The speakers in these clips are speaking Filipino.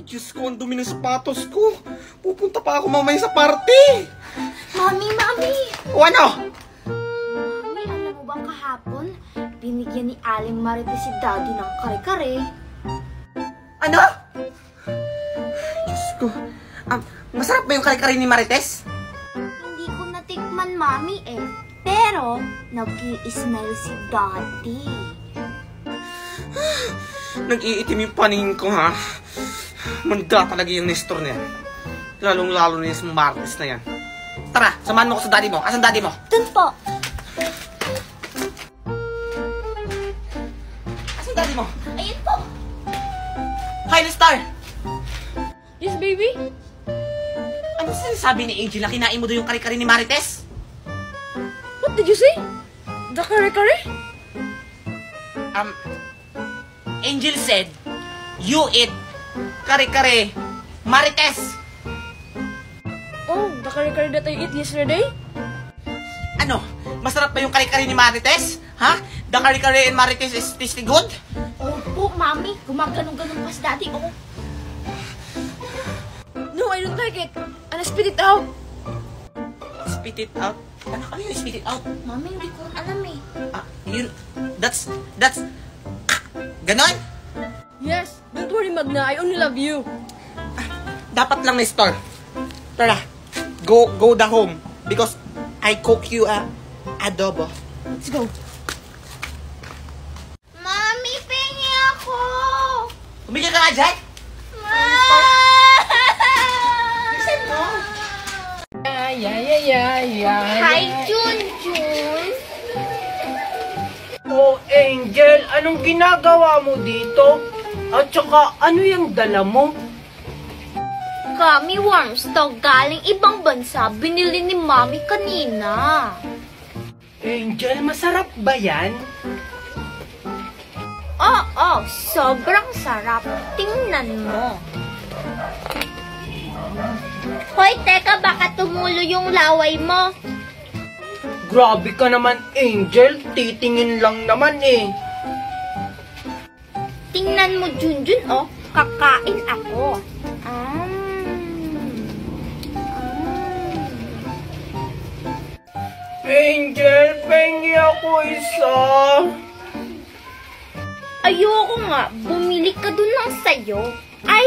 Diyos ko, ang dumi ng sapatos ko. Pupunta pa ako mamaya sa party. Mami! O ano? Mami, alam mo bang kahapon, binigyan ni Aling Marites si Daddy ng kare-kare. Ano? Diyos ko. Masarap ba yung kare-kare ni Marites? Hindi ko natikman, Mami eh. Pero, nag-i-smile si Daddy. Nag-iitim yung paningin ko, ha? Manda talaga yung Nestor na yan. Lalong-lalo na yung Marites na yan. Tara, samahan mo ko sa daddy mo. Asan daddy mo? Dun po. Asan daddy mo? Ayun po. Hi, Nestor! Yes, baby? Ano sinasabi ni Angel na kinain mo doon yung kare-kare ni Marites? What did you say? The kare-kare? Angel said, you eat kare-kare Marites. Oh, the kare-kare that I ate yesterday? Ano? Masarap ba yung kare-kare ni Marites? Ha? The kare-kare in Marites is tasty good? Opo, Mami. Gumaganon-ganon pa si Daddy. Oh. No, I don't like it. And I spit it out. Spit it out? Ano yung spit it out? Mami, hindi ko alam eh. That's, ganon? Yes, don't worry, Magna. I only love you. Dapat lang, Nestor. Tara, go the home. Because I cook you adobo. Let's go. Mami, pengi ako! Umigil ka nga dyan? Listen mo. Hi, Junjun! Oh, Angel, anong ginagawa mo dito? At saka, ano yung dala mo? Gummy worms to galing ibang bansa. Binili ni Mami kanina. Angel, masarap ba yan? Oo, sobrang sarap. Tingnan mo. Hoy, teka, baka tumulo yung laway mo. Grabe ka naman, Angel. Titingin lang naman eh. Tingnan mo, Junjun, oh. Kakain ako. Angel, pengi ako isa. Ayoko nga, bumili ka dun ng sayo. Ay,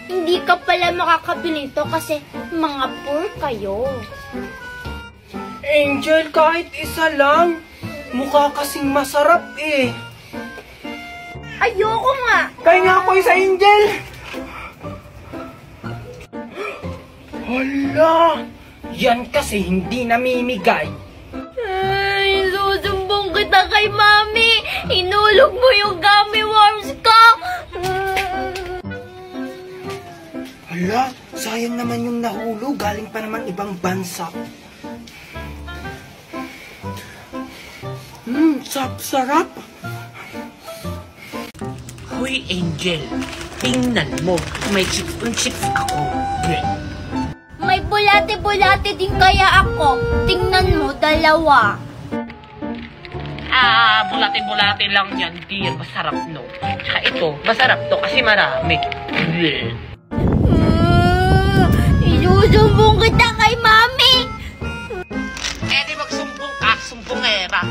hindi ka pala makakabili nito kasi mga poor kayo. Angel, kahit isa lang. Mukha kasing masarap eh. Ayoko nga. Pengi ako isa, Angel. Hala, yan kasi hindi namimigay. Ay, susumbong kita kay Mami. Inulog mo yung gummy worms ko. Hala, sayang naman yung nahulog. Galing pa naman ibang bansa. Sarap. Hoy, Angel. Tingnan mo. May chips ako. May bulate-bulate din kaya ako. Tingnan mo, dalawa. Bulate-bulate lang yan. Di yan masarap, no? Tsaka ito, masarap to kasi marami. Isusumbong kita kay Mami. Di magsumbong ka. Sumbongera.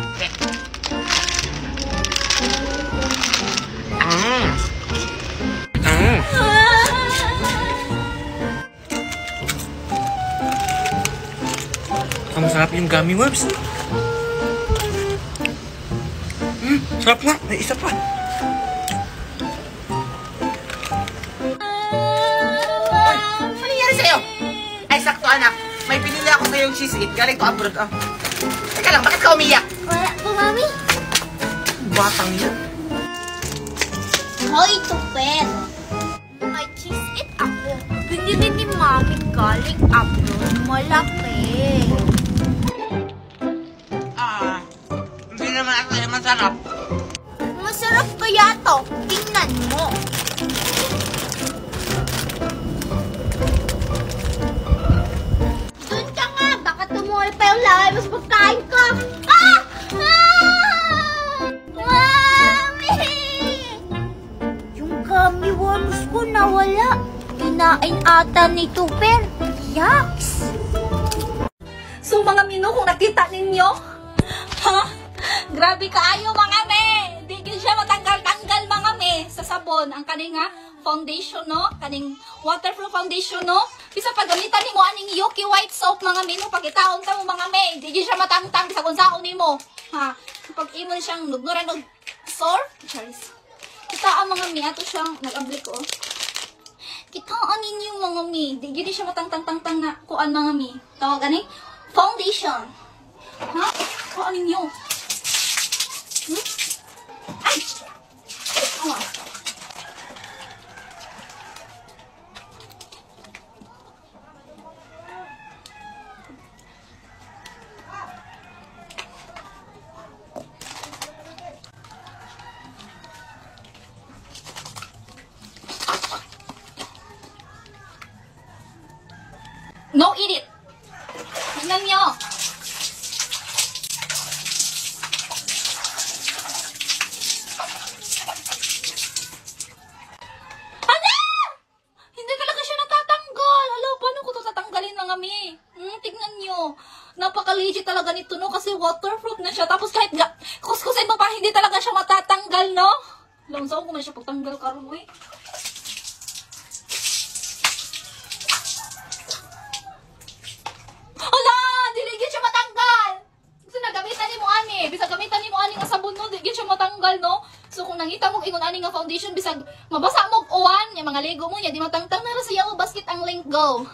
Ang sarap yung gummy worms. Sarap nga. May isa pa. Ay, ano nangyari sa'yo? Ay, sakto anak. May pinili ako sa'yo yung cheese it. Galing to abroad. Teka lang, bakit ka umiyak? Wala po, Mami. Batang yan. Hoy, tupet. May cheese it ako. Binili ni Mami galing abroad. Malaki. Hindi naman ako yung masarap. Masarap kaya to. Tingnan mo. Doon ka nga. Baka tumuhol pa yung laway mo sa pagkain ko. Mami! Yung gummy worms ko nawala. kinain ata ni Tuper. Yaks! So mga mino, kung nakita ninyo, ha? Grabe kaayo mga me! Di gyud siya matanggal-tanggal mga me sa sabon. Ang kaning foundation, no? Kaning waterproof foundation, no? Bisa paggamitan nimo aning Yuki white soap mga me, no? Pagkitaon ka mo mga me, di gyud siya matangtang sa kung saon nimo. Ha? Pag imon siyang nugnuran og sore, charis. Kita ang mga me, ato siyang nag-ablik ko. Kitaan ninyo mga me, di gyud siya matangtang-tangtang na kuan mga me. Tawag ganing foundation. Ha? Kuan ninyo. Ay! Awa. No, eat it! Tingnan nyo! Hala! Hindi talaga siya natatanggal. Hala, paano ko ito tatanggalin mga mi? Tignan nyo. Napaka-legit talaga nito, no? Kasi waterproof na siya. Tapos kahit kuskusin mo pa, hindi talaga siya matatanggal, no? Alam, saan ko man siya pagtanggal karon, eh. Hala! Diligid siya matanggal! So, nagamitan ni mo ani. Bisag gamitan ni mo ani nga sabon no, diligid siya matanggal, no? So, kung nangita mo ingon ani nga foundation, bisag mabasa mo og uwan, yung mga ligo mo, ya di matangtang na ra sa yawo basket ang link go.